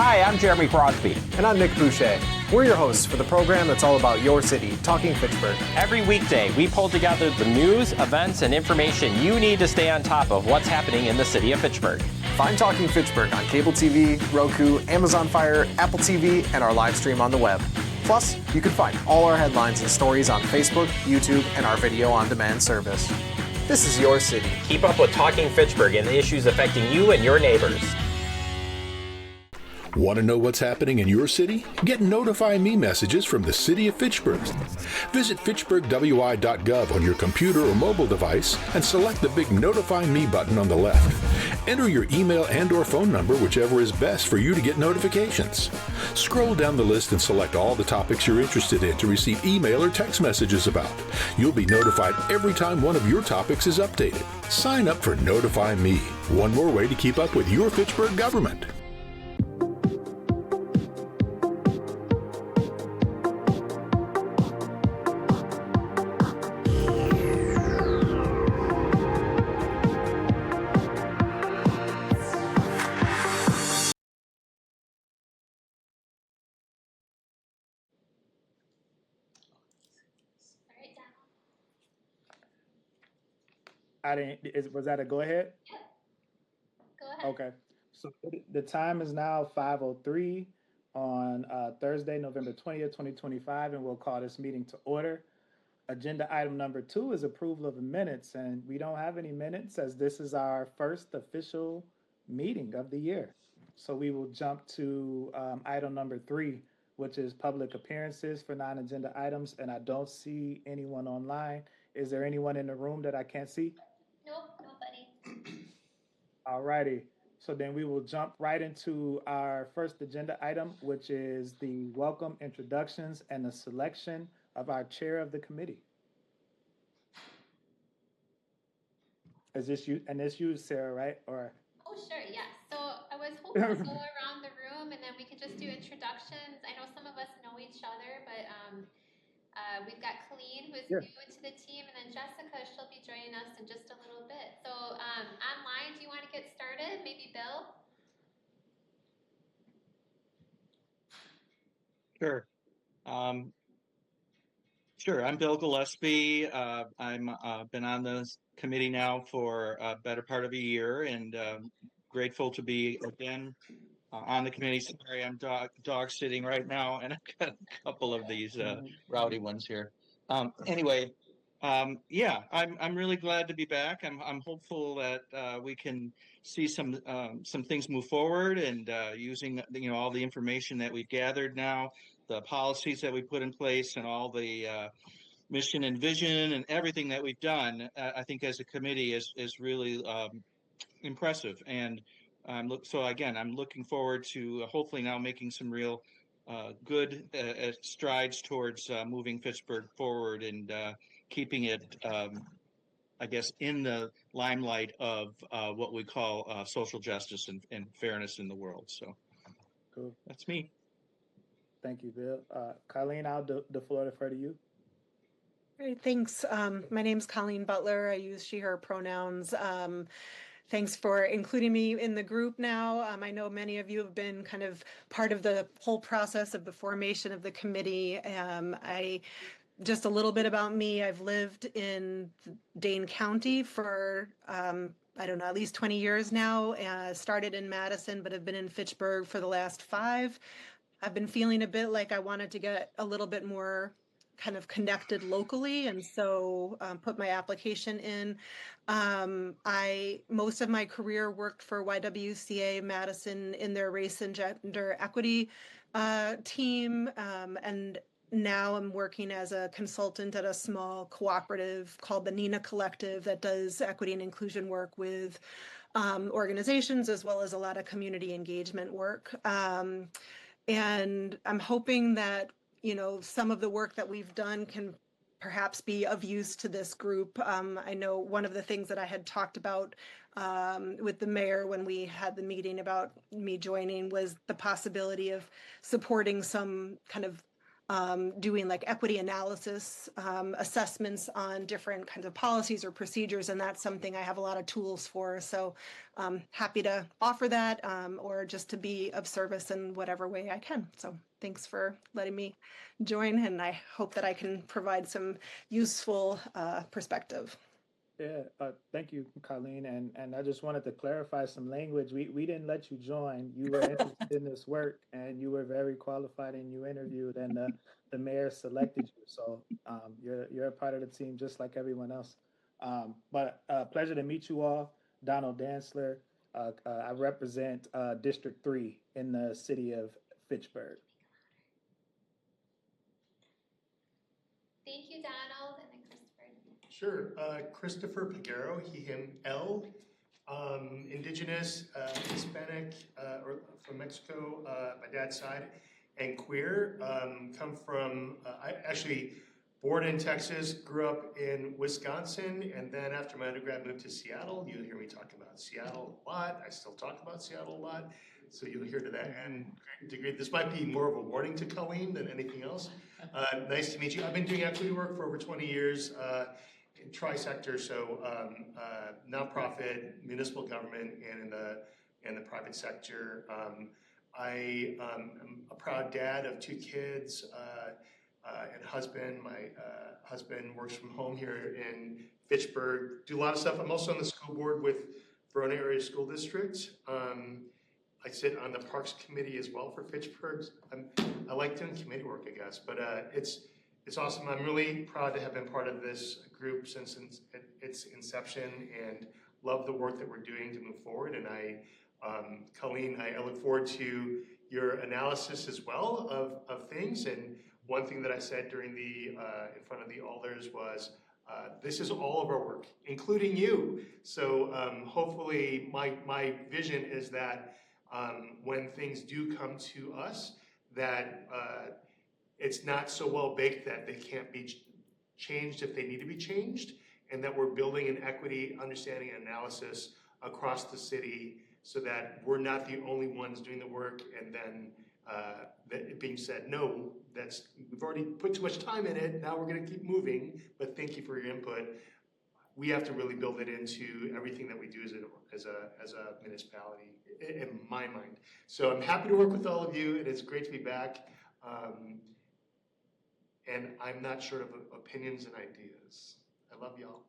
Hi, I'm Jeremy Crosby. And I'm Nick Boucher. We're your hosts for the program that's all about your city, Talking Fitchburg. Every weekday, we pull together the news, events, and information you need to stay on top of what's happening in the city of Fitchburg. Find Talking Fitchburg on cable TV, Roku, Amazon Fire, Apple TV, and our live stream on the web. Plus, you can find all our headlines and stories on Facebook, YouTube, and our video on demand service. This is your city. Keep up with Talking Fitchburg and the issues affecting you and your neighbors. Want to know what's happening in your city? Get Notify Me messages from the City of Fitchburg. Visit fitchburgwi.gov on your computer or mobile device and select the big Notify Me button on the left. Enter your email and/or phone number, whichever is best for you to get notifications. Scroll down the list and select all the topics you're interested in to receive email or text messages about. You'll be notified every time one of your topics is updated. Sign up for Notify Me. One more way to keep up with your Fitchburg government. Was that a go ahead? Yeah. Go ahead. Okay. So the time is now 5:03 on Thursday, November 20th, 2025, and we'll call this meeting to order. Agenda item number 2 is approval of the minutes, and we don't have any minutes as this is our first official meeting of the year. So we will jump to item number 3, which is public appearances for non-agenda items, and I don't see anyone online. Is there anyone in the room that I can't see? Nope, nobody. All righty. So then we will jump right into our first agenda item, which is the welcome introductions and the selection of our chair of the committee. Is this you? And this you, Sarah, right? Or Oh, sure, yeah. So I was hoping to go around the room and then we could just do introductions. I know some of us know each other, but we've got Colleen, who's Yeah. new to the team, and then Jessica, she'll be joining us in just a little bit. So online, do you want to get started? Maybe Bill? Sure. Sure. I'm Bill Gillespie. I'm been on the committee now for a better part of a year, and grateful to be again on the committee. Sorry, I'm dog sitting right now, and I've got a couple of these rowdy ones here. Anyway, yeah, I'm really glad to be back. I'm hopeful that we can see some things move forward, and using all the information that we've gathered now, the policies that we put in place, and all the mission and vision and everything that we've done. I think as a committee is really impressive, and so again, I'm looking forward to hopefully now making some real good strides towards moving Fitchburg forward and keeping it, I guess, in the limelight of what we call social justice and fairness in the world. So Cool. That's me. Thank you, Bill. Colleen, I'll the floor defer to you. Great, thanks. My name's Colleen Butler. I use she, her pronouns. Thanks for including me in the group now. I know many of you have been kind of part of the whole process of the formation of the committee. Just a little bit about me. I've lived in Dane County for, I don't know, at least 20 years now. Started in Madison, but have been in Fitchburg for the last 5. I've been feeling a bit like I wanted to get a little bit more kind of connected locally, and so put my application in. Most of my career worked for YWCA Madison in their race and gender equity team, and now I'm working as a consultant at a small cooperative called the Nina Collective that does equity and inclusion work with organizations as well as a lot of community engagement work. And I'm hoping that, some of the work that we've done can perhaps be of use to this group. I know one of the things that I had talked about with the mayor when we had the meeting about me joining was the possibility of supporting some kind of doing like equity analysis assessments on different kinds of policies or procedures, and that's something I have a lot of tools for. So happy to offer that or just to be of service in whatever way I can. So thanks for letting me join, and I hope that I can provide some useful perspective. Yeah, thank you, Colleen. And I just wanted to clarify some language. We didn't let you join. You were interested in this work, and you were very qualified, and you interviewed, and the mayor selected you. So you're a part of the team, just like everyone else. But pleasure to meet you all. Donald Dantzler. I represent District 3 in the city of Fitchburg. Thank you, Donald, and then Christopher. Sure. Christopher Peguero, he, him, L. Indigenous, Hispanic, or from Mexico, my dad's side, and queer. Come from, I actually born in Texas, grew up in Wisconsin, and then after my undergrad moved to Seattle. You'll hear me talk about Seattle a lot. I still talk about Seattle a lot, so you'll hear to that end degree. This might be more of a warning to Colleen than anything else. Nice to meet you. I've been doing equity work for over 20 years in tri-sector, so nonprofit, municipal government, and in the private sector. I am a proud dad of 2 kids and husband. My husband works from home here in Fitchburg. Do a lot of stuff. I'm also on the school board with Verona Area School District. I sit on the Parks Committee as well for Fitchburg. I like doing committee work, I guess, but it's awesome. I'm really proud to have been part of this group since its inception and love the work that we're doing to move forward. And Colleen, I look forward to your analysis as well of things. And one thing that I said during in front of the alders was, this is all of our work, including you. So hopefully my vision is that when things do come to us, that it's not so well baked that they can't be changed if they need to be changed, and that we're building an equity understanding and analysis across the city so that we're not the only ones doing the work, and then it being said, no, we've already put too much time in it, now we're gonna keep moving, but thank you for your input. We have to really build it into everything that we do as a municipality, in my mind. So I'm happy to work with all of you, and it's great to be back. And I'm not short of opinions and ideas. I love y'all.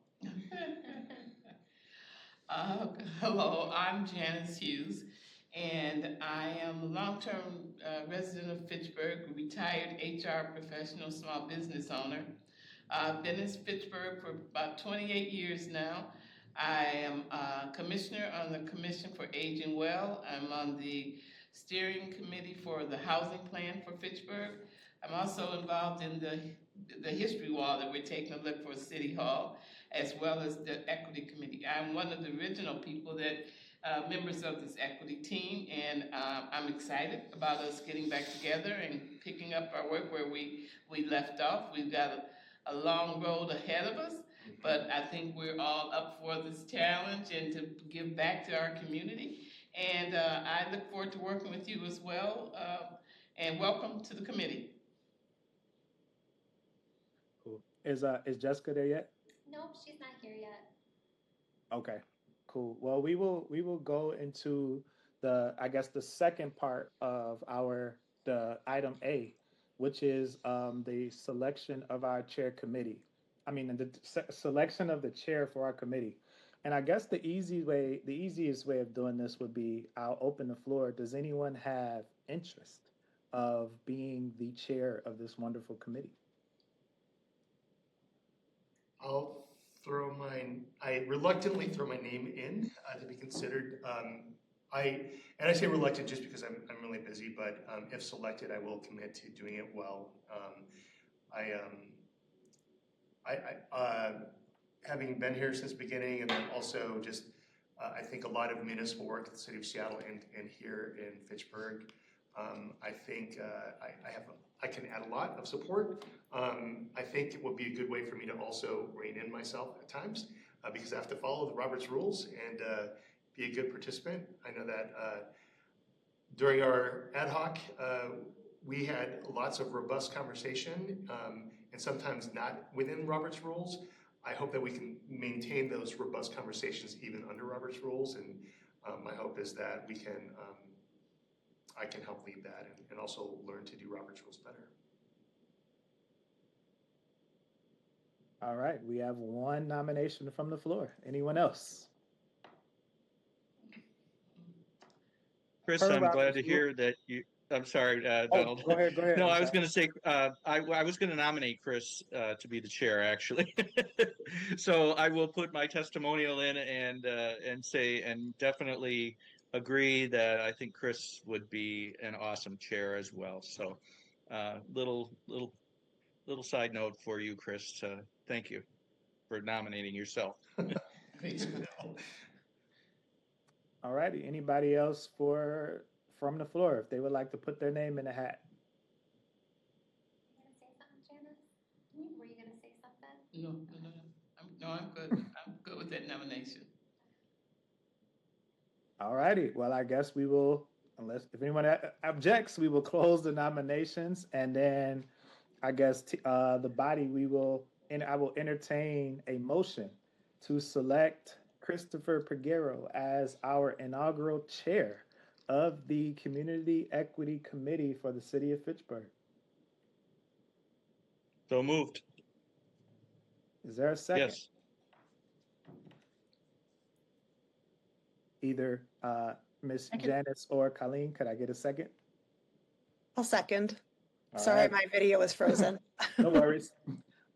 Hello, I'm Janice Hughes, and I am a long-term resident of Fitchburg, retired HR professional, small business owner. I've been in Fitchburg for about 28 years now. I am a commissioner on the Commission for Aging Well. I'm on the steering committee for the housing plan for Fitchburg. I'm also involved in the history wall that we're taking a look for City Hall, as well as the equity committee. I'm one of the original people that members of this equity team, and I'm excited about us getting back together and picking up our work where we left off. We've got a long road ahead of us, but I think we're all up for this challenge and to give back to our community. And I look forward to working with you as well. And welcome to the committee. Cool. Is Jessica there yet? Nope, she's not here yet. Okay, cool. Well, we will go into the second part of the item A, which is the selection of our chair committee. The selection of the chair for our committee. And I guess the easiest way of doing this would be, I'll open the floor. Does anyone have interest of being the chair of this wonderful committee? I reluctantly throw my name in to be considered. I say reluctant just because I'm really busy, but if selected, I will commit to doing it well. Having been here since the beginning, and then also just I think a lot of municipal work in the city of Seattle and here in Fitchburg. I think I can add a lot of support. I think it would be a good way for me to also rein in myself at times because I have to follow the Robert's rules and be a good participant. I know that during our ad hoc we had lots of robust conversation, and sometimes not within Robert's rules. I hope that we can maintain those robust conversations even under Robert's rules, and my hope is that we can, I can help lead that and also learn to do Robert's rules better. All right, we have one nomination from the floor. Anyone else? Chris, Per I'm glad Robert's to rule- hear that you, I'm sorry, Oh, Donald. go ahead. No, I'm I was sorry. going to say, I was going to nominate Chris to be the chair, actually. So I will put my testimonial in and say, and definitely agree that I think Chris would be an awesome chair as well. So little side note for you, Chris. Thank you for nominating yourself. Thanks, Bill. All righty. Anybody else from the floor if they would like to put their name in the hat? You gonna say something, Janice? Were you gonna say something? No. I'm good. I'm good with that nomination. All righty. Well, I guess we will, unless if anyone objects, we will close the nominations, and then I guess the body I will entertain a motion to select Christopher Peguero as our inaugural chair of the Community Equity Committee for the City of Fitchburg. So moved. Is there a second? Yes. Either Ms. Janice or Colleen, could I get a second? I'll second. All Sorry, right. my video was frozen. No worries.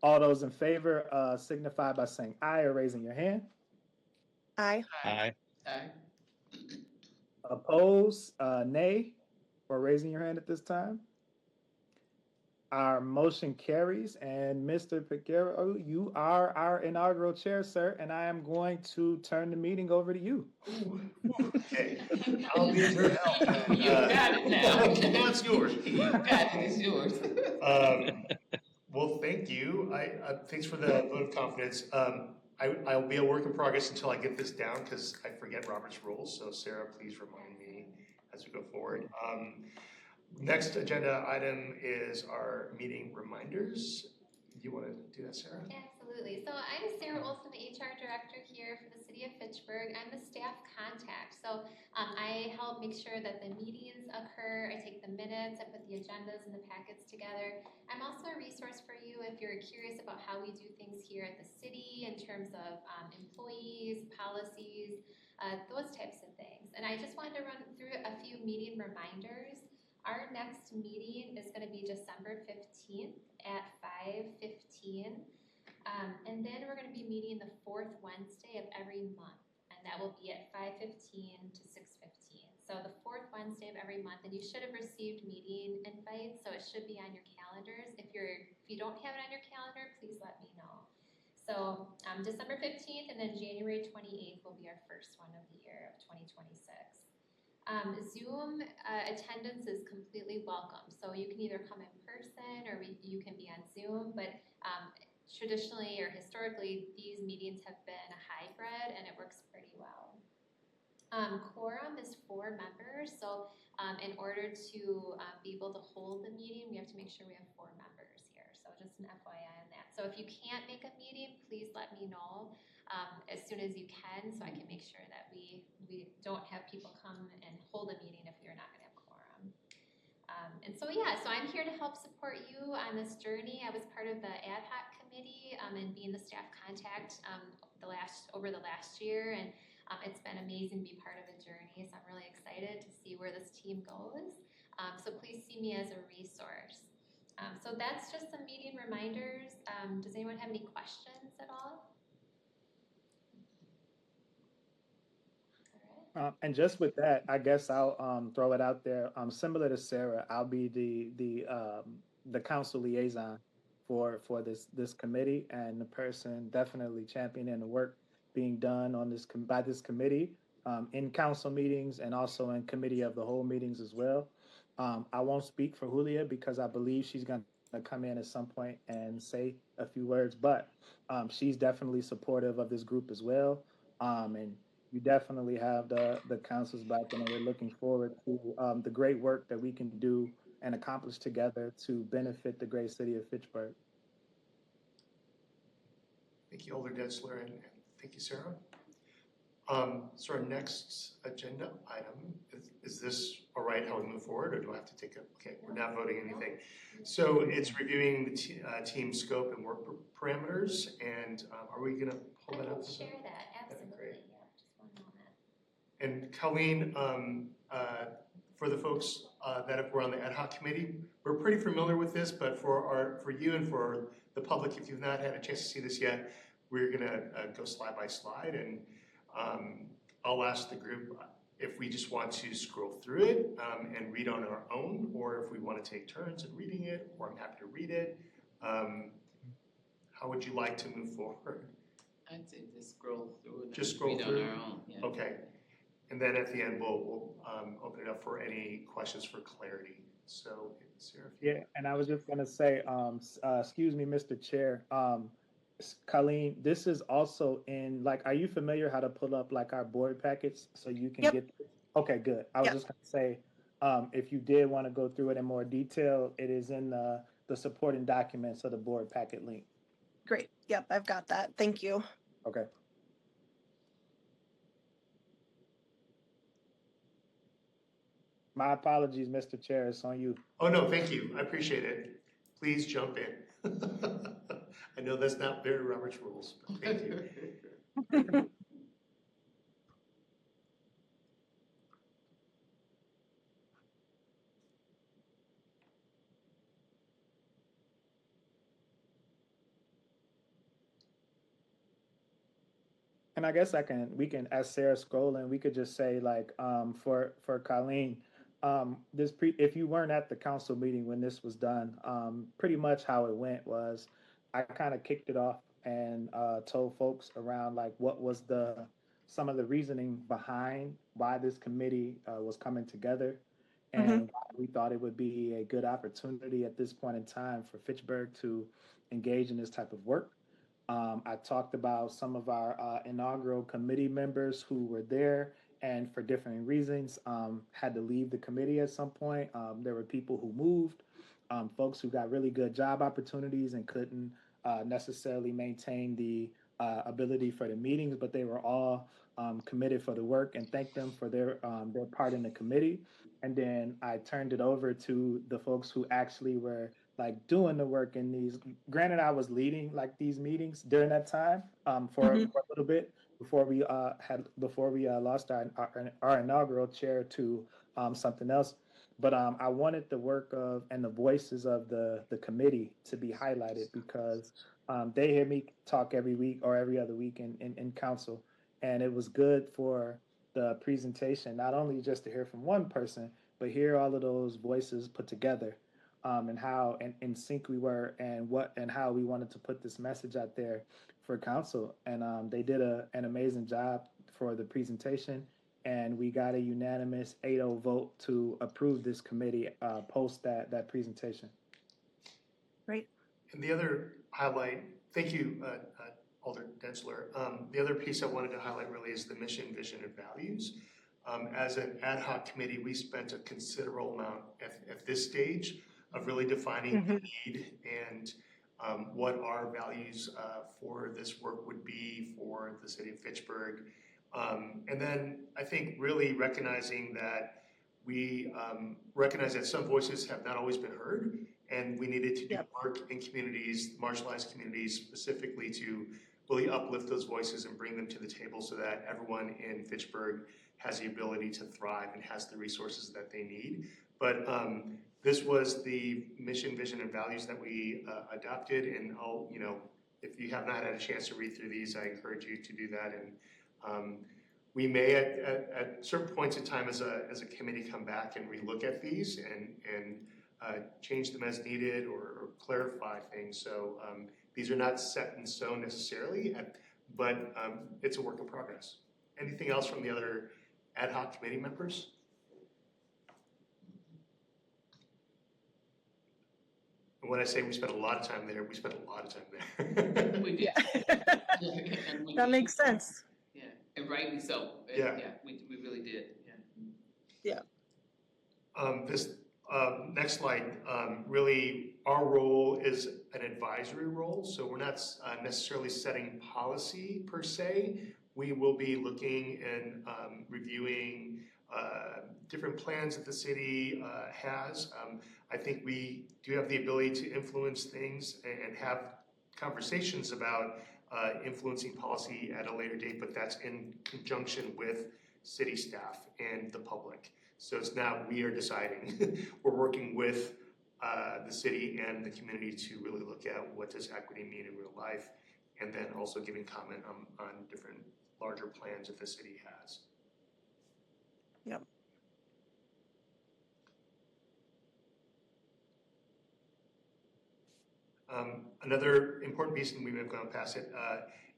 All those in favor signify by saying aye or raising your hand. Aye. Aye. Aye. Oppose, nay, or raising your hand at this time. Our motion carries, and Mr. Peguero, you are our inaugural chair, sir, and I am going to turn the meeting over to you. Okay, I'll be your help. You got it now. Now it's yours. You got it. It's yours. Well, thank you. Thanks for the vote of confidence. I'll be a work in progress until I get this down because I forget Robert's rules. So Sarah, please remind me as we go forward. Next agenda item is our meeting reminders. Do you want to do that, Sarah? Absolutely. So I'm Sarah Olson, the HR director here for the city of Fitchburg. I'm the staff contact. So I help make sure that the meetings occur. I take the minutes, I put the agendas and the packets together. I'm also a resource for you if you're curious about how we do things here at the city in terms of employees, policies, those types of things. And I just wanted to run through a few meeting reminders. Our next meeting is going to be December 15th at 5:15. And then we're going to be meeting the fourth Wednesday of every month. And that will be at 5:15 to 6:15. So the fourth Wednesday of every month. And you should have received meeting invites, so it should be on your calendars. If you don't have it on your calendar, please let me know. So December 15th and then January 28th will be our first one of the year of 2026. Zoom attendance is completely welcome. So you can either come in person or you can be on Zoom, but traditionally or historically, these meetings have been a hybrid and it works pretty well. Quorum is 4 members. So in order to be able to hold the meeting, we have to make sure we have 4 members here. So just an FYI on that. So if you can't make a meeting, please let me know as soon as you can so I can make sure that we don't have people come and hold a meeting if you're not going to have quorum. And so I'm here to help support you on this journey. I was part of the ad hoc committee and being the staff contact over the last year, and it's been amazing to be part of the journey. So I'm really excited to see where this team goes. So please see me as a resource. So that's just some meeting reminders. Does anyone have any questions at all? And just with that, I guess I'll throw it out there. Similar to Sarah, I'll be the council liaison for this committee, and the person definitely championing the work being done on by this committee in council meetings and also in committee of the whole meetings as well. I won't speak for Julia because I believe she's going to come in at some point and say a few words, but she's definitely supportive of this group as well. And you definitely have the council's back, and we're looking forward to the great work that we can do and accomplish together to benefit the great city of Fitchburg. Thank you, Alder Detzler, and thank you, Sarah. So our next agenda item, is this all right how we move forward, or do I have to take a, okay, we're not voting anything. So it's reviewing the team scope and work parameters, and are we gonna pull that up? I can share that, absolutely, yeah, just one moment. And Colleen, for the folks that were on the ad hoc committee, we're pretty familiar with this, but for you and for the public, if you've not had a chance to see this yet, we're gonna go slide by slide, and I'll ask the group if we just want to scroll through it and read on our own, or if we want to take turns in reading it, or I'm happy to read it. How would you like to move forward? I'd say just scroll through it. Just scroll read through? on our own. Yeah. Okay. And then at the end, we'll open it up for any questions for clarity. So, Sarah. Yeah, and I was just gonna say, excuse me, Mr. Chair, Colleen, this is also in, like, are you familiar how to pull up like our board packets so you can get? Okay, good. I was just gonna say, if you did want to go through it in more detail, it is in the supporting documents of the board packet link. Great. Yep, I've got that. Thank you. Okay. My apologies, Mr. Chair. It's on you. Oh, no, thank you. I appreciate it. Please jump in. I know that's not very Robert's rules, but thank you. And I guess we can, as Sarah scrolling, we could just say like, for Colleen, if you weren't at the council meeting when this was done, pretty much how it went was, I kind of kicked it off and told folks around like what was some of the reasoning behind why this committee was coming together, and why we thought it would be a good opportunity at this point in time for Fitchburg to engage in this type of work. I talked about some of our inaugural committee members who were there and for different reasons had to leave the committee at some point. There were people who moved, folks who got really good job opportunities and couldn't necessarily maintain the ability for the meetings, but they were all committed for the work, and thanked them for their part in the committee. And then I turned it over to the folks who actually were like doing the work in these. Granted, I was leading like these meetings during that time for a little bit before we lost our inaugural chair to something else. But I wanted the work of and the voices of the committee to be highlighted, because they hear me talk every week or every other week in council, and it was good for the presentation, not only just to hear from one person, but hear all of those voices put together, and how in sync we were, and how we wanted to put this message out there for council. And they did an amazing job for the presentation, and we got a unanimous 8-0 vote to approve this committee post that presentation. Great. And the other highlight, thank you, Alder Detzler. The other piece I wanted to highlight really is the mission, vision, and values. As an ad hoc committee, we spent a considerable amount at this stage of really defining the need and what our values for this work would be for the city of Fitchburg. And then I think really recognizing that we recognize that some voices have not always been heard, and we needed to do work in communities, marginalized communities specifically, to really uplift those voices and bring them to the table so that everyone in Fitchburg has the ability to thrive and has the resources that they need. But this was the mission, vision, and values that we adopted, and if you have not had a chance to read through these, I encourage you to do that. And we may at certain points in time as a committee come back and relook at these and change them as needed or clarify things. So these are not set in stone necessarily, but it's a work in progress. Anything else from the other ad hoc committee members? And when I say we spent a lot of time there, we spent a lot of time there. We did. That makes sense. Yeah, and rightly so. Yeah. Yeah, we really did, yeah. This next slide, really our role is an advisory role, so we're not necessarily setting policy per se. We will be looking and reviewing different plans that the city has. I think we do have the ability to influence things and have conversations about influencing policy at a later date, but that's in conjunction with city staff and the public. So it's not we are deciding. We're working with the city and the community to really look at what does equity mean in real life, and then also giving comment on different larger plans that the city has. Yep. Another important piece, and we may have gone past it,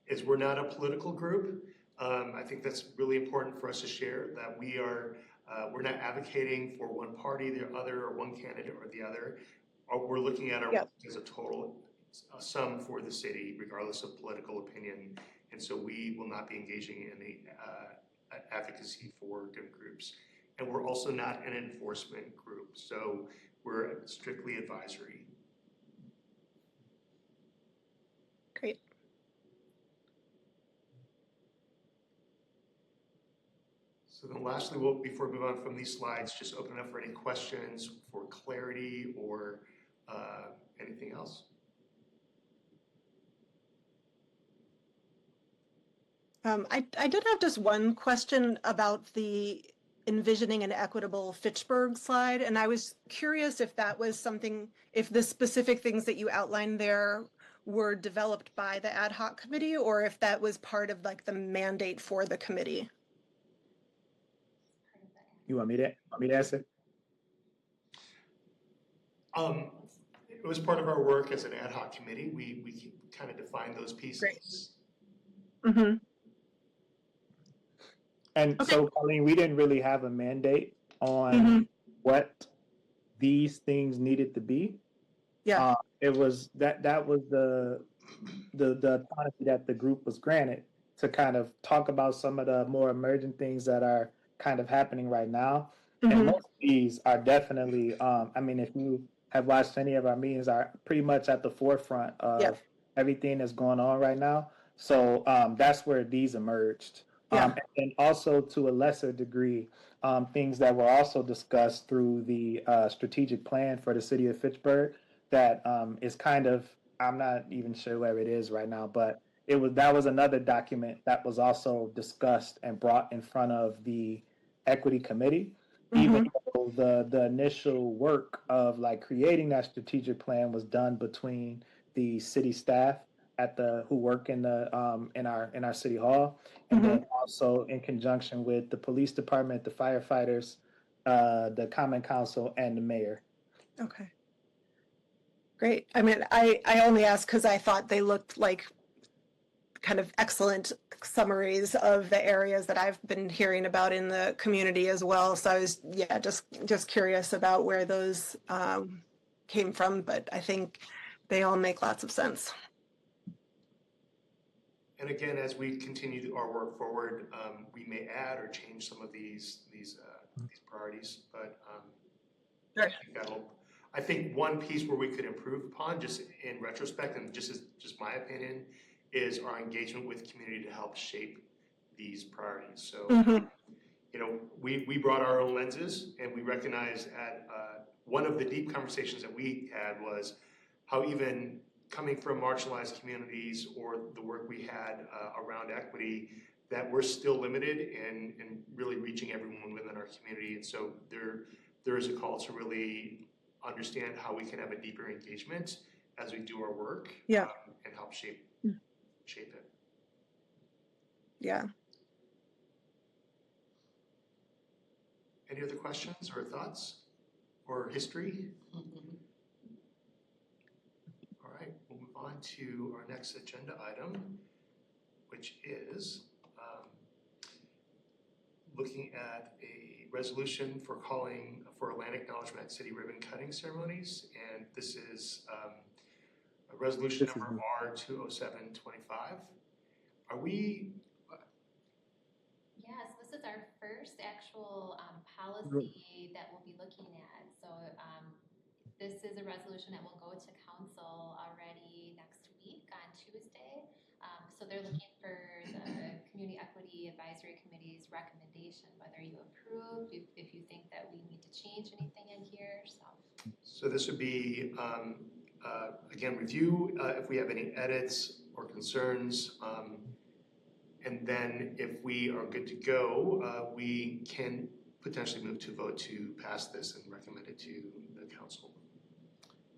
is we're not a political group. I think that's really important for us to share, that we're not advocating for one party, the other, or one candidate or the other. We're looking at our work as a total sum for the city, regardless of political opinion. And so we will not be engaging in any advocacy for different groups. And we're also not an enforcement group, so we're strictly advisory. Great. So then lastly, before we move on from these slides, just open up for any questions for clarity or anything else. I did have just one question about the envisioning an equitable Fitchburg slide, and I was curious if that was something, if the specific things that you outlined there were developed by the ad hoc committee, or if that was part of like the mandate for the committee. You want me to answer? It was part of our work as an ad hoc committee. We kind of defined those pieces. Great. Mm-hmm. And so, Colleen, we didn't really have a mandate on what these things needed to be. Yeah. It was that was the autonomy that the group was granted to kind of talk about some of the more emergent things that are kind of happening right now. And most of these are definitely, I mean, if you have watched any of our meetings, are pretty much at the forefront of everything that's going on right now. So that's where these emerged. And also to a lesser degree, things that were also discussed through the strategic plan for the city of Fitchburg that is kind of, I'm not even sure where it is right now, but that was another document that was also discussed and brought in front of the equity committee, even though the initial work of like creating that strategic plan was done between the city staff who work in our city hall, and then also in conjunction with the police department, the firefighters, the common council, and the mayor. Okay. Great. I mean, I only asked because I thought they looked like kind of excellent summaries of the areas that I've been hearing about in the community as well. So I was, just curious about where those came from, but I think they all make lots of sense. And again, as we continue our work forward, we may add or change some of these priorities. But I think one piece where we could improve upon, just in retrospect, and just my opinion, is our engagement with community to help shape these priorities. So, we brought our own lenses, and we recognized one of the deep conversations that we had was how even coming from marginalized communities or the work we had around equity, that we're still limited in really reaching everyone within our community. And so there is a call to really understand how we can have a deeper engagement as we do our work and help shape it. Yeah. Any other questions or thoughts or history? All right, we'll move on to our next agenda item, which is looking at a resolution for calling for land acknowledgement city ribbon cutting ceremonies. And this is a resolution number R20725. Are we? Yes, This is our first actual policy that we'll be looking at. So this is a resolution that will go to council already next week on Tuesday. So they're looking for the Community Equity Advisory Committee's recommendation, whether you approve, if you think that we need to change anything in here. So this would be, again, review if we have any edits or concerns. And then if we are good to go, we can potentially move to vote to pass this and recommend it to the council.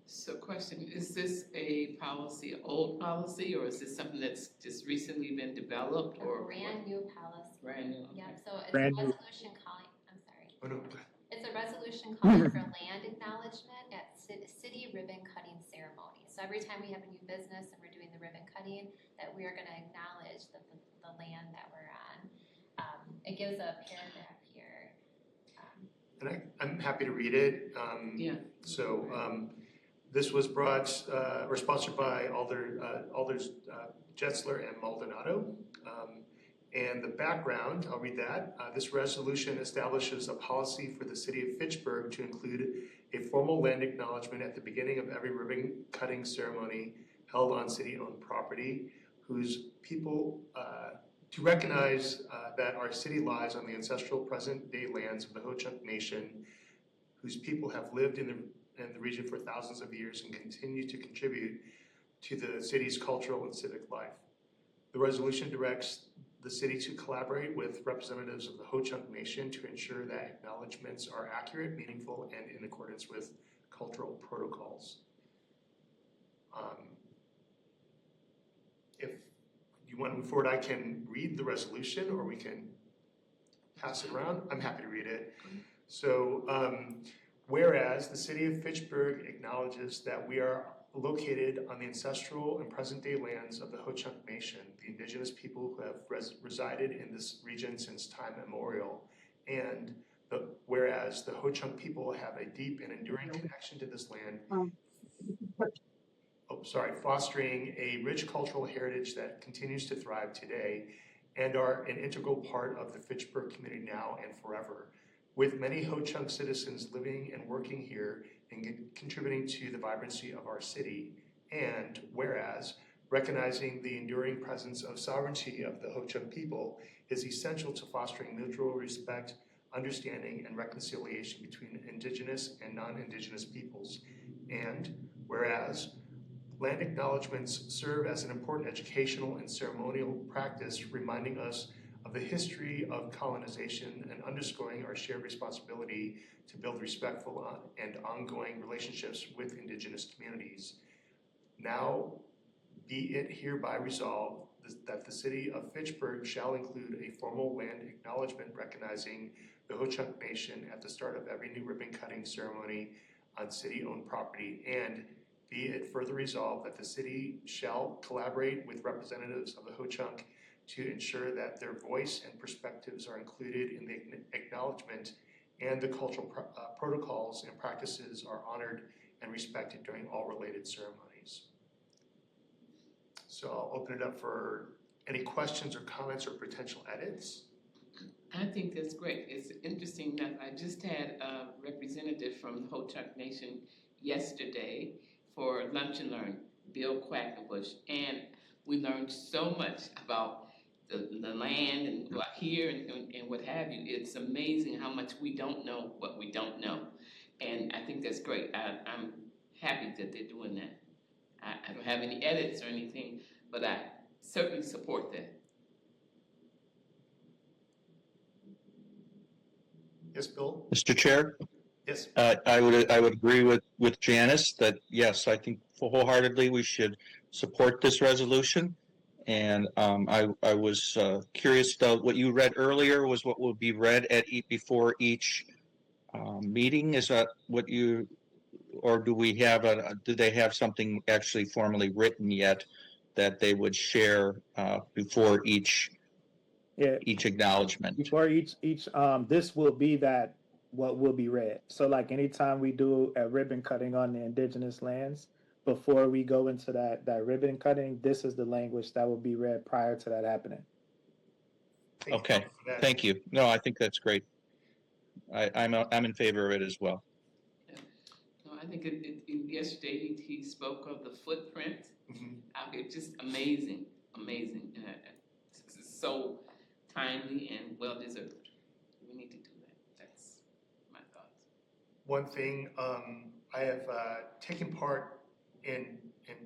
So question, is this a policy, old policy, or is this something that's just recently been developed? Or brand new policy. Brand new. Yep, so it's Brand a new. resolution calling, I'm sorry. Oh, no. It's a resolution calling for land acknowledgement at city ribbon cutting ceremony. So every time we have a new business and we're doing the ribbon cutting, that we are gonna acknowledge that the land that we're on. It gives a paragraph here. And I'm happy to read it. Yeah. So this was brought or sponsored by Alders Jetzler and Maldonado. And the background, I'll read that. This resolution establishes a policy for the city of Fitchburg to include a formal land acknowledgement at the beginning of every ribbon cutting ceremony held on city-owned property, whose people, to recognize that our city lies on the ancestral present-day lands of the Ho-Chunk Nation, whose people have lived in the region for thousands of years and continue to contribute to the city's cultural and civic life. The resolution directs the city to collaborate with representatives of the Ho-Chunk Nation to ensure that acknowledgements are accurate, meaningful, and in accordance with cultural protocols. If you want to move forward, I can read the resolution or we can pass it around. I'm happy to read it. So, whereas the city of Fitchburg acknowledges that we are located on the ancestral and present-day lands of the Ho-Chunk Nation, the indigenous people who have resided in this region since time immemorial, and whereas the Ho-Chunk people have a deep and enduring connection to this land, fostering a rich cultural heritage that continues to thrive today, and are an integral part of the Fitchburg community now and forever, with many Ho-Chunk citizens living and working here and contributing to the vibrancy of our city. And whereas recognizing the enduring presence of sovereignty of the Ho-Chunk people is essential to fostering mutual respect, understanding, and reconciliation between indigenous and non-indigenous peoples. And whereas land acknowledgements serve as an important educational and ceremonial practice, reminding us of the history of colonization and underscoring our shared responsibility to build respectful and ongoing relationships with indigenous communities. Now be it hereby resolved that the city of Fitchburg shall include a formal land acknowledgement recognizing the Ho-Chunk Nation at the start of every new ribbon cutting ceremony on city-owned property, and be it further resolved that the city shall collaborate with representatives of the Ho-Chunk to ensure that their voice and perspectives are included in the acknowledgement and the cultural protocols and practices are honored and respected during all related ceremonies. So I'll open it up for any questions or comments or potential edits. I think that's great. It's interesting enough. I just had a representative from the Ho-Chunk Nation yesterday for Lunch and Learn, Bill Quackenbush, and we learned so much about the land and here and what have you. It's amazing how much we don't know what we don't know. And I think that's great. I'm happy that they're doing that. I don't have any edits or anything, but I certainly support that. Yes, Bill? Mr. Chair, Yes. I would agree with Janice that yes, I think wholeheartedly we should support this resolution. And I was curious about what you read earlier was what will be read before each meeting. Is that what you, or do we have do they have something actually formally written yet that they would share before each acknowledgement? Before each this will be what will be read. So like anytime we do a ribbon cutting on the indigenous lands, before we go into that ribbon cutting, this is the language that will be read prior to that happening. Okay, thank you. No, I think that's great. I'm in favor of it as well. No, I think yesterday he spoke of the footprint Mhm. out here, just amazing, amazing. And it's so timely and well deserved. We need to do that. That's my thoughts. One thing, I have taken part in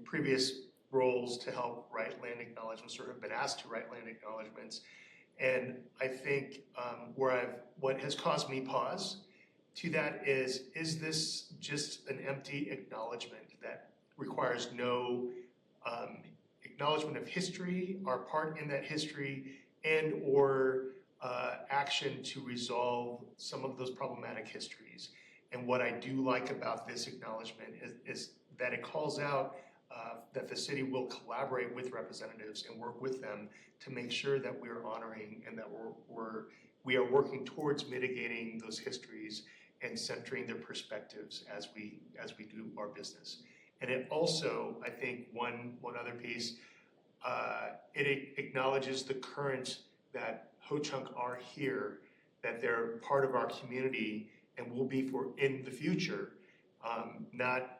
previous roles to help write land acknowledgements, or have been asked to write land acknowledgements. And I think what has caused me pause to that is this just an empty acknowledgement that requires no acknowledgement of history, our part in that history, and or action to resolve some of those problematic histories? And what I do like about this acknowledgement is that it calls out that the city will collaborate with representatives and work with them to make sure that we are honoring and that we are working towards mitigating those histories and centering their perspectives as we do our business. And it also, I think, one other piece, it acknowledges the current that Ho-Chunk are here, that they're part of our community and will be for in the future, not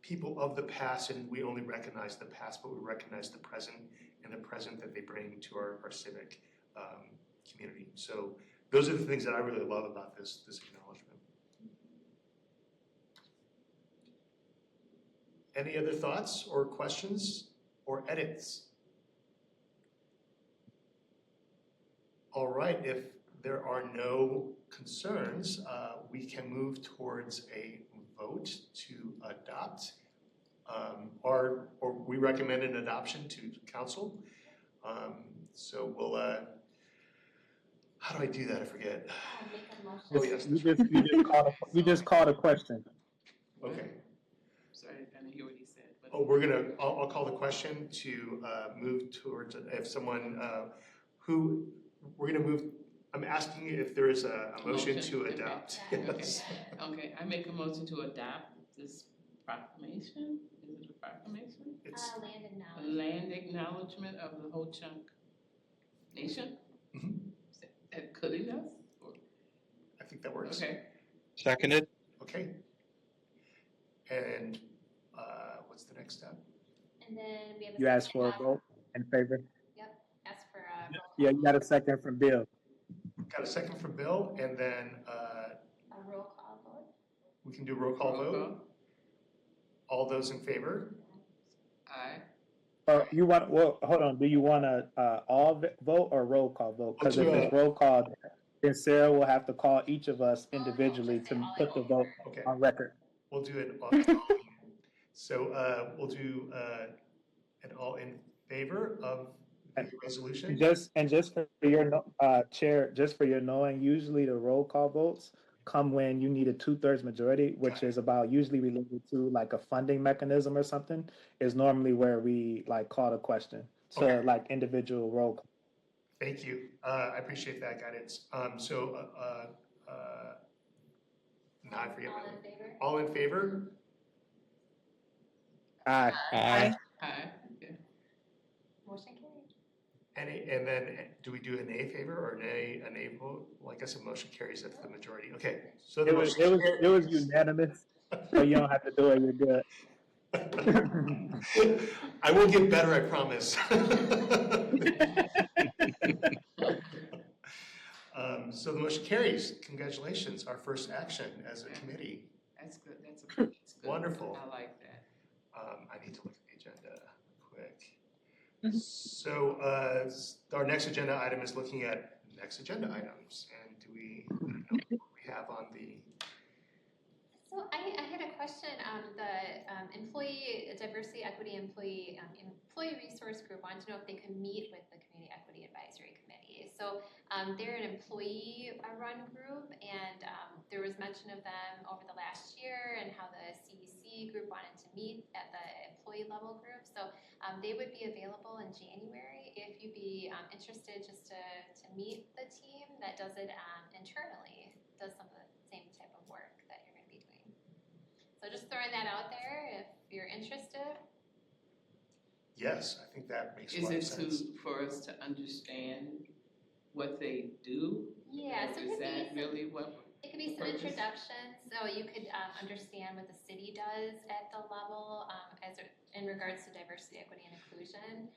people of the past, and we only recognize the past, but we recognize the present and the present that they bring to our civic community. So those are the things that I really love about this acknowledgement. Any other thoughts or questions or edits? All right, if there are no concerns, we can move towards a vote to adopt, or we recommend an adoption to council. So we'll, how do I do that? I forget. Make a motion. Oh, yes. You just called a question. Okay. Sorry, I didn't hear what he said. But Oh, I'll call the question to move towards, if someone we're gonna move, I'm asking if there is a motion to Okay. adopt. Okay. Yes. Okay, I make a motion to adopt this proclamation. Is it a proclamation? It's, Land A acknowledgement. land acknowledgement of the Ho-Chunk Nation? Mhm. Is that good enough? Or- I think that works. Okay. Seconded? Okay. And what's the next step? And then we have a You asked second. for a vote in favor? Yep, ask for a roll call. Yeah, you got a second from Bill. Got a second from Bill, and then A roll call vote. we can do roll call Roll vote. All those in favor? Aye. You want, well, hold on, do you want to all vote or roll call vote? Because if it's roll call, then Sarah will have to call each of us individually just say to all in put the favor. vote Okay, on record. we'll do it. So we'll do an all in favor of the resolution. Just for your chair, just for your knowing, usually the roll call votes come when you need a 2/3 majority, which is about usually related to like a funding mechanism or something, is normally where we like call the question. So Okay. like individual roll call. Thank you. I appreciate that guidance. Now I forget. All in favor? All in favor? Aye. Aye. Aye. Okay. Motion carried. And then do we do a nay favor or a nay vote? Well, I guess a motion carries if the majority. Okay, so the It was unanimous, so you don't have to do it. You're good. I will get better, I promise. So the motion carries. Congratulations, our first action as a committee. That's good. That's good. Wonderful. I like that. I need to look at the agenda quick. So our next agenda item is looking at next agenda items. And do we have on the... So I had a question on the employee diversity, equity, employee resource group. Wanted to know if they could meet with the Community Equity Advisory Committee. So they're an employee-run group, and there was mention of them over the last year and how the CEC group wanted to meet at the employee level group. So they would be available in January if you'd be interested just to meet the team that does it internally, does some of the same type of work that you're going to be doing. So just throwing that out there if you're interested. Yes, I think that makes a Is lot of it sense. for us to understand what they do? Yeah, so it Is could be that some- really what? It could be some purpose? introductions, so you could understand what the city does at the level in regards to diversity, equity, and inclusion,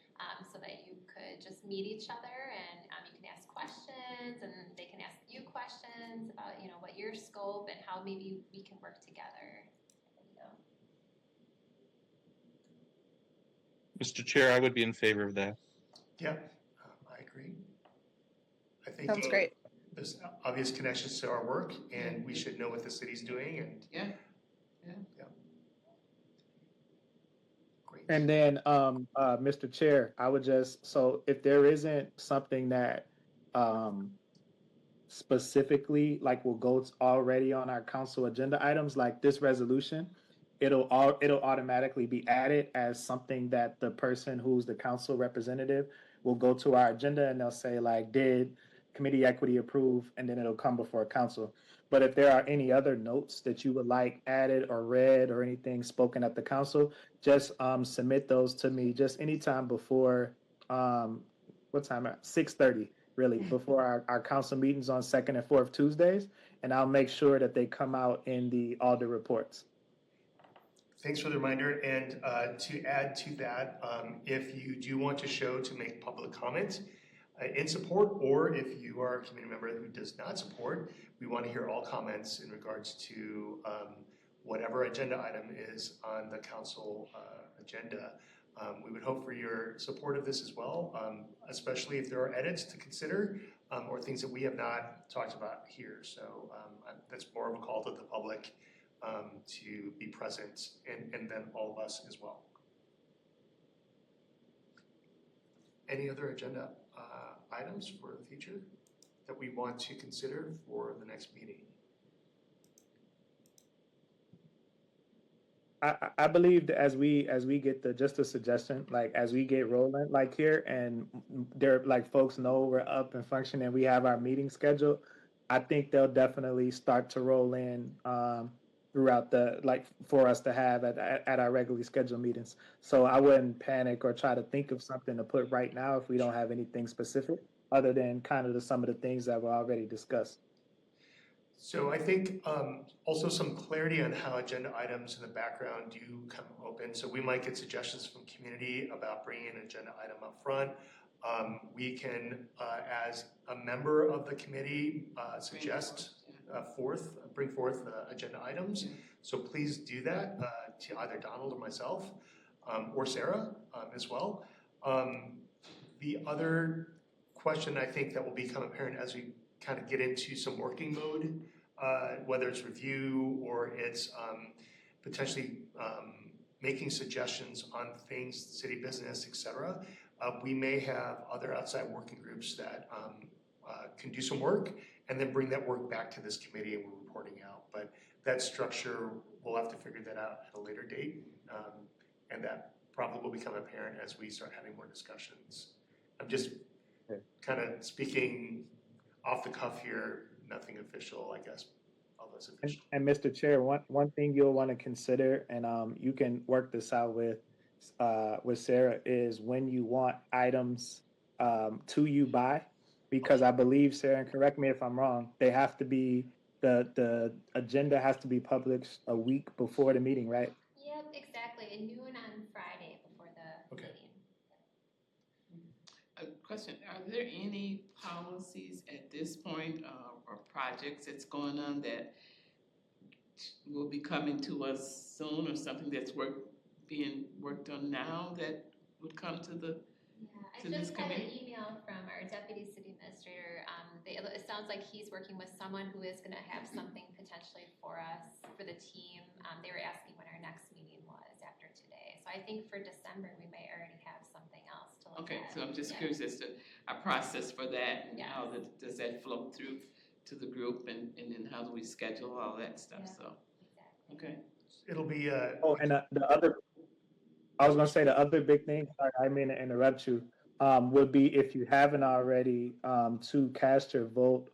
so that you could just meet each other and you can ask questions and they can ask you questions about, you know, what your scope and how maybe we can work together. You know. Mr. Chair, I would be in favor of that. Yeah, I agree. I think Sounds great. there's obvious connections to our work, and we should know what the city's doing. And Yeah. Great. And then, Mr. Chair, I would just, so if there isn't something that specifically like will go already on our council agenda items, like this resolution, it'll automatically be added as something that the person who's the council representative will go to our agenda and they'll say like, did committee equity approve? And then it'll come before council. But if there are any other notes that you would like added or read or anything spoken at the council, just submit those to me just anytime before what time? 6:30, really, before our council meetings on second and fourth Tuesdays, and I'll make sure that they come out in the Alder reports. Thanks for the reminder. And to add to that, if you do want to show to make public comment in support, or if you are a community member who does not support, we want to hear all comments in regards to whatever agenda item is on the council agenda. We would hope for your support of this as well, especially if there are edits to consider or things that we have not talked about here. So that's more of a call to the public to be present, and then all of us as well. Any other agenda items for the future that we want to consider for the next meeting? I believe that as we get just a suggestion, like as we get rolling like here and there like folks know we're up and functioning, we have our meeting scheduled, I think they'll definitely start to roll in throughout the like for us to have at our regularly scheduled meetings. So I wouldn't panic or try to think of something to put right now if we don't have anything specific other than kind of some of the things that were already discussed. So I think also some clarity on how agenda items in the background do come open. So we might get suggestions from community about bringing an agenda item up front. We can, as a member of the committee, bring forth agenda items. So please do that to either Donald or myself or Sarah as well. The other question I think that will become apparent as we kind of get into some working mode, whether it's review or it's potentially making suggestions on things, city business, etc. We may have other outside working groups that can do some work and then bring that work back to this committee and we're reporting out. But that structure, we'll have to figure that out at a later date. And that probably will become apparent as we start having more discussions. I'm just kind of speaking off the cuff here, nothing official, I guess, all those official. And Mr. Chair, one thing you'll want to consider, and you can work this out with Sarah, is when you want items to you by, because I believe, Sarah, and correct me if I'm wrong, they have to be, the agenda has to be published a week before the meeting, right? Yep, exactly. At noon on Friday before the meeting. A question, are there any policies at this point or projects that's going on that will be coming to us soon, or something that's being worked on now that would come to the I just got an email from our deputy city administrator. It sounds like he's working with someone who is going to have something potentially for us, for the team. They were asking when our next meeting was after today. So I think for December, we may already have something else to look at. Okay, so I'm just curious as to our process for that, and how does that flow through to the group, and then how do we schedule all that stuff, so. Exactly. Okay. It'll be and the other, I was going to say the other big thing, sorry, I mean to interrupt you, would be if you haven't already, to cast your vote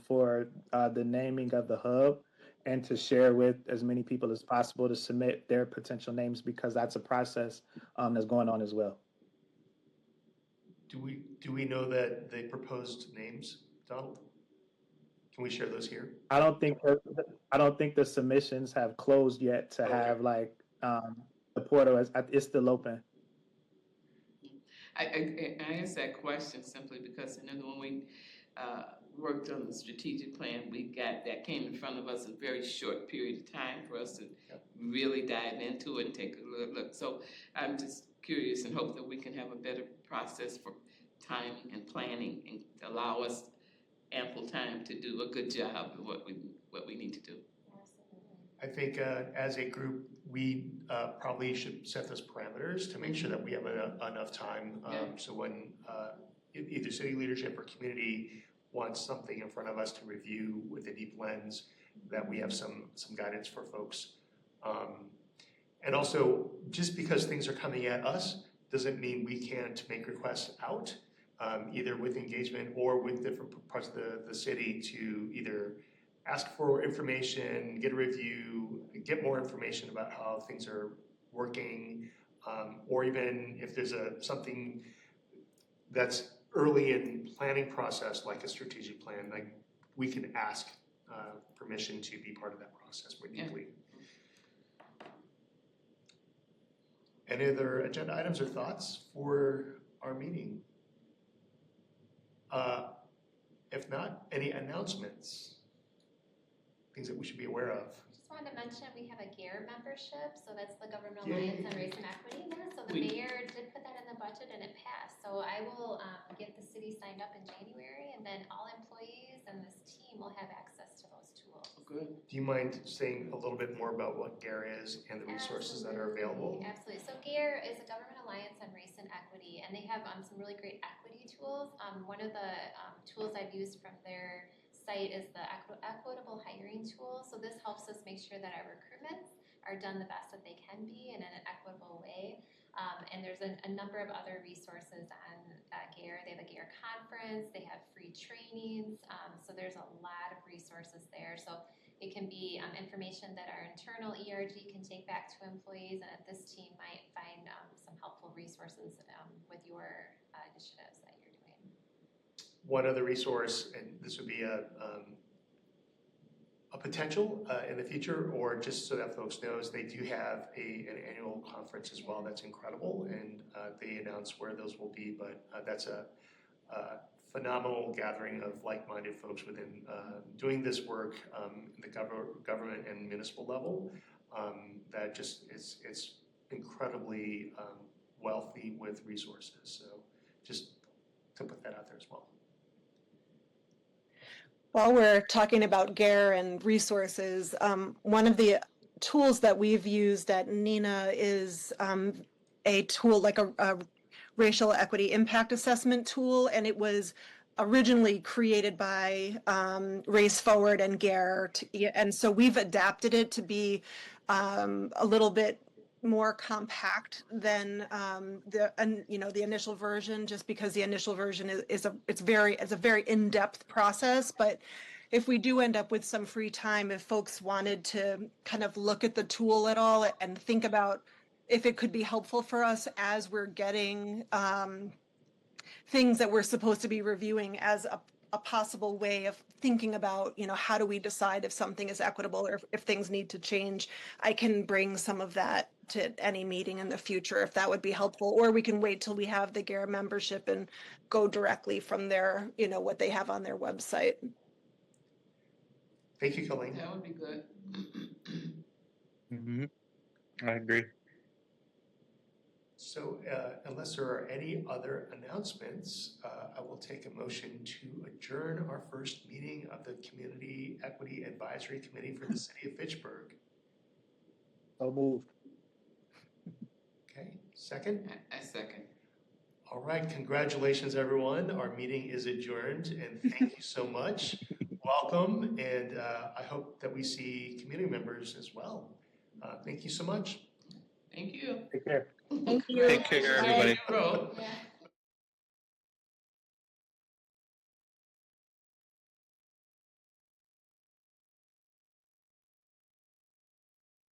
for the naming of the hub and to share with as many people as possible to submit their potential names, because that's a process that's going on as well. Do we know that they proposed names, Donald? Can we share those here? I don't think the submissions have closed yet to have like the portal it's still open. I asked that question simply because when we worked on the strategic plan, that came in front of us in a very short period of time for us to really dive into it and take a look. So I'm just curious and hope that we can have a better process for timing and planning and allow us ample time to do a good job of what we need to do. I think as a group, we probably should set those parameters to make sure that we have enough time. So when either city leadership or community wants something in front of us to review with a deep lens, that we have some guidance for folks. And also, just because things are coming at us doesn't mean we can't make requests out, either with engagement or with different parts of the city to either ask for information, get a review, get more information about how things are working, or even if there's something that's early in planning process, like a strategic plan, like we can ask permission to be part of that process more deeply. Any other agenda items or thoughts for our meeting? If not, any announcements? Things that we should be aware of? Just wanted to mention we have a GARE membership, so that's the Government Alliance on Race and Equity. Yeah, so the mayor did put that in the budget and it passed. So I will get the city signed up in January, and then all employees and this team will have access to those tools. Good. Do you mind saying a little bit more about what GARE is and the resources that are available? Absolutely. So GARE is a Government Alliance on Race and Equity, and they have some really great equity tools. One of the tools I've used from their site is the equitable hiring tool. So this helps us make sure that our recruitments are done the best that they can be and in an equitable way. And there's a number of other resources on GARE. They have a GARE conference, they have free trainings. So there's a lot of resources there. So it can be information that our internal ERG can take back to employees, and that this team might find some helpful resources with your initiatives that you're doing. One other resource, and this would be a potential in the future, or just so that folks know, is they do have an annual conference as well that's incredible, and they announce where those will be, but that's a phenomenal gathering of like-minded folks within doing this work in the government and municipal level that just it's incredibly wealthy with resources. So just to put that out there as well. While we're talking about GARE and resources, one of the tools that we've used at NENA is a tool like a racial equity impact assessment tool, and it was originally created by Race Forward and GARE, and so we've adapted it to be a little bit more compact than the initial version, just because the initial version is a very in-depth process. But if we do end up with some free time, if folks wanted to kind of look at the tool at all and think about if it could be helpful for us as we're getting things that we're supposed to be reviewing, as a possible way of thinking about, how do we decide if something is equitable or if things need to change, I can bring some of that to any meeting in the future if that would be helpful, or we can wait till we have the GARE membership and go directly from their, what they have on their website. Thank you, Colleen. That would be good. Mm-hmm. I agree. So unless there are any other announcements, I will take a motion to adjourn our first meeting of the Community Equity Advisory Committee for the City of Fitchburg. So moved. Okay, second? I second. All right, congratulations, everyone. Our meeting is adjourned, and thank you so much. Welcome, and I hope that we see community members as well. Thank you so much. Thank you. Take care. Thank you. Take care, everybody. Bye.